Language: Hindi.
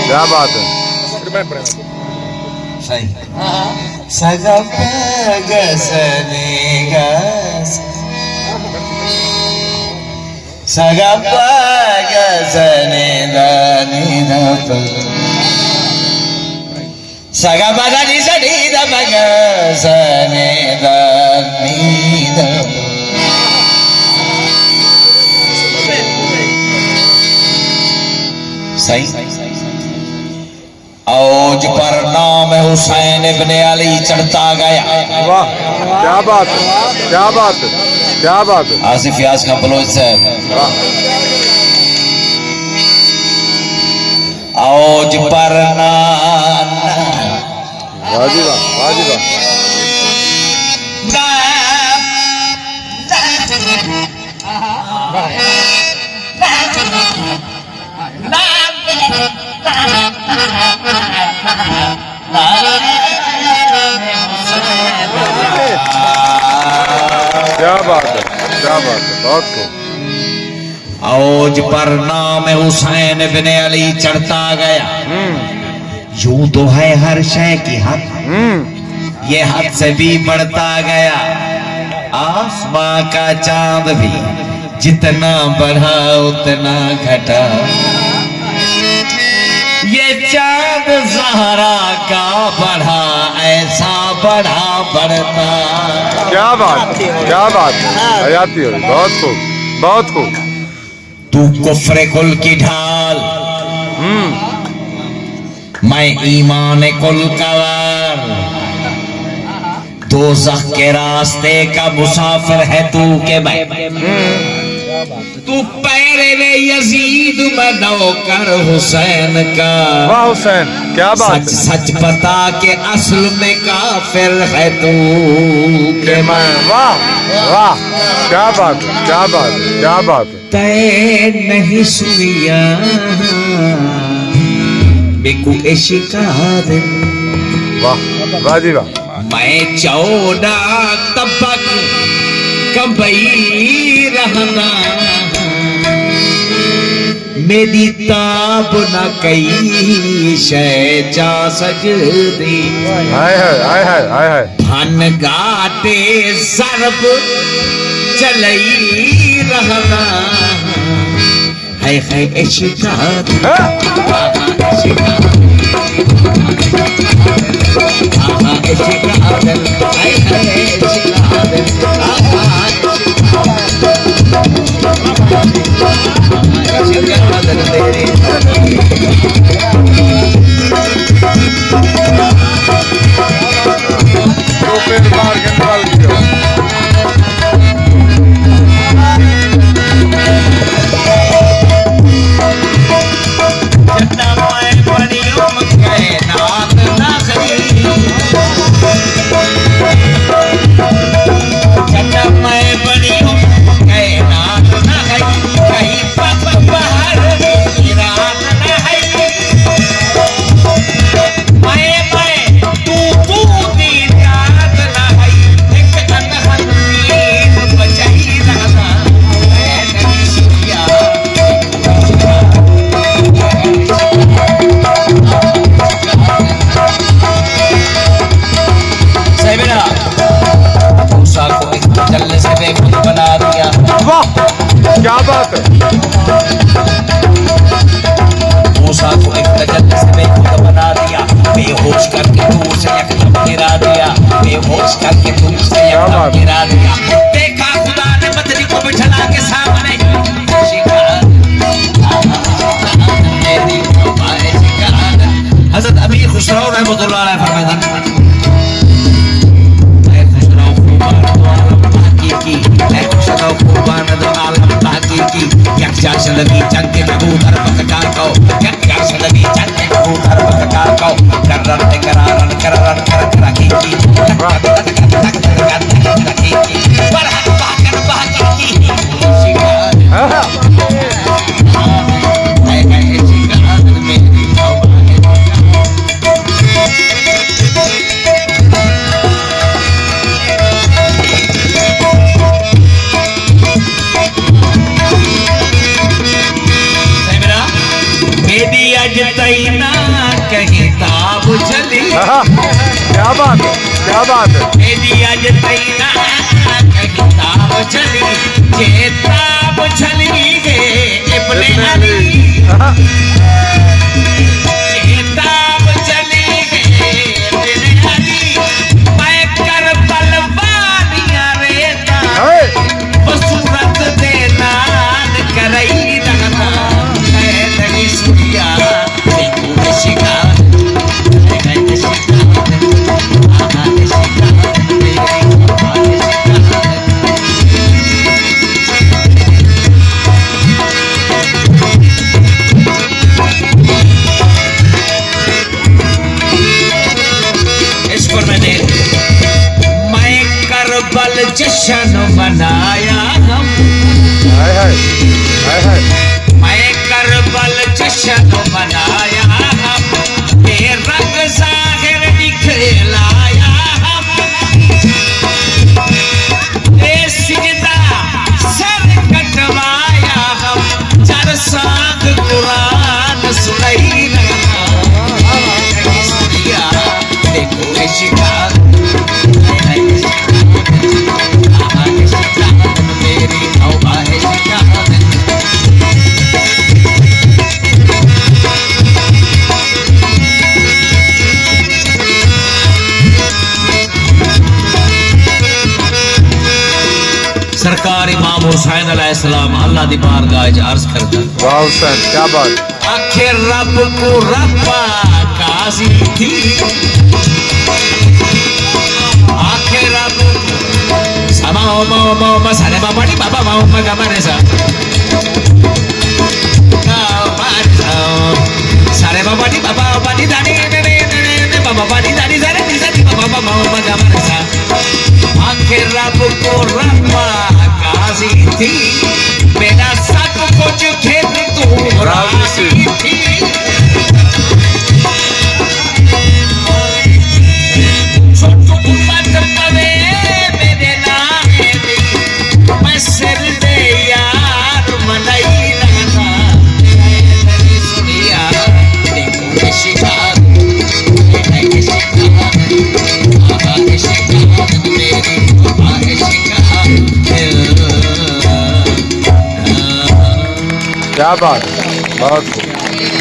क्या बात है। सही सगा गसने गस सगा गसने दानी दप सगा बदानी सडी दप गसने दानी दप सही औज पर नाम हुसैन इब्ने अली चढ़ता गया। वाह क्या बात है, क्या बात है, क्या बात है। आसिफ याज का बलोच साहब औज पर नाम वाजिबा वाजिबा क्या बात है, क्या बात है, बहुत खूब। औज पर नाम हुसैन इब्ने अली चढ़ता गया। यूं तो है हर शय की हद, ये हद से भी बढ़ता गया। आसमां का चांद भी जितना बढ़ा उतना घटा, ये चांद ज़हरा का बढ़ा ऐसा बढ़ा बढ़ता। क्या बात, क्या बात है, हयाती हो रही, बहुत खूब, बहुत खूब। तू कुफ्र कुल की ढाल, मैं ईमान कुल कवार। दोज़ख के रास्ते का मुसाफिर है तू के मैं, तू पैरे में यजीद में नौकर हुसैन का। वाह हुसैन, क्या बात सच सच बता के असल में काफिर है तू के मैं। वाह वाह, क्या बात है, क्या बात है, क्या बात है। तय नहीं सुनिया बेकू इश्क़ वाह वाजिबा। मैं चौड़ा तबक कबई रहना, मेरी ताब न कई शय जा सजदी। हाय हाय हाय हाय हाय हाय। धन गाटे सर्ब चलई रहना है इश्क़ क्या बात है। मूसा को एक तजल्ली से बेखुद बना दिया, बेहोश करके दूर से यकदम गिरा दिया, बेहोश करके दूर से यकदम गिरा दिया। देखा खुदा ने बदरी को बिठला के सामने, हज़रत अमीर खुसरो रहमतुल्लाह अलैह फरमाते हैं, शलबी जंग के कबूतर पककार को, क्या शलबी जंग के कबूतर पककार को, कररन ते करारन कररन करक रखी की, रखी की, पर हक बाकर बाकर की शिकार है शिकार मेरी तौबा है। अजतई ना कहीं ताब चली क्या बात है, क्या बात है। मेरी अजतई ना कहीं ताब चली जे ताब चली गे इब्ने अली जे ताब चली गे इब्ने अली मैं करबल वालियां रेता बसूरत दे नान करई रखता मैं नहीं सुनिया देखो शिकार मैं शिकार आहा शिकार तेरी आहा शिकार इस पर मैं करबल जश्न मनाया हम हाय हाय हाय हाय। मैं करबल जश्न मनाया हम रंग जाहिर दिखलाया हम सिजदा सर कटवाया हम चर सांग कुरान सुनाई सुनिया देखो शिकार मेरी तौबा है शिकार सरकार इमाम हुसैन अलैहिस्सलाम अल्लाह दी बारगाह च अर्ज करदा वाह हुसैन, क्या बात। आखिर रब को रब्बा काजी थी आखिर रब समाओ मो मसाले बाबा बाबा माओ मगा मारे सा सारे बाबा दी बाबा बादी दानी ने बाबा बादी दानी सारे दी बाबा माओ मगा मारे सा आखिर रब को रब्बा काजी थी मेरा सब कुछ खेत तू राजी थी मैं सिर दे यार मनाई रहना सुनिया देखो शिकार शिकार मेरी शिकार क्या बात है, बहुत खूब।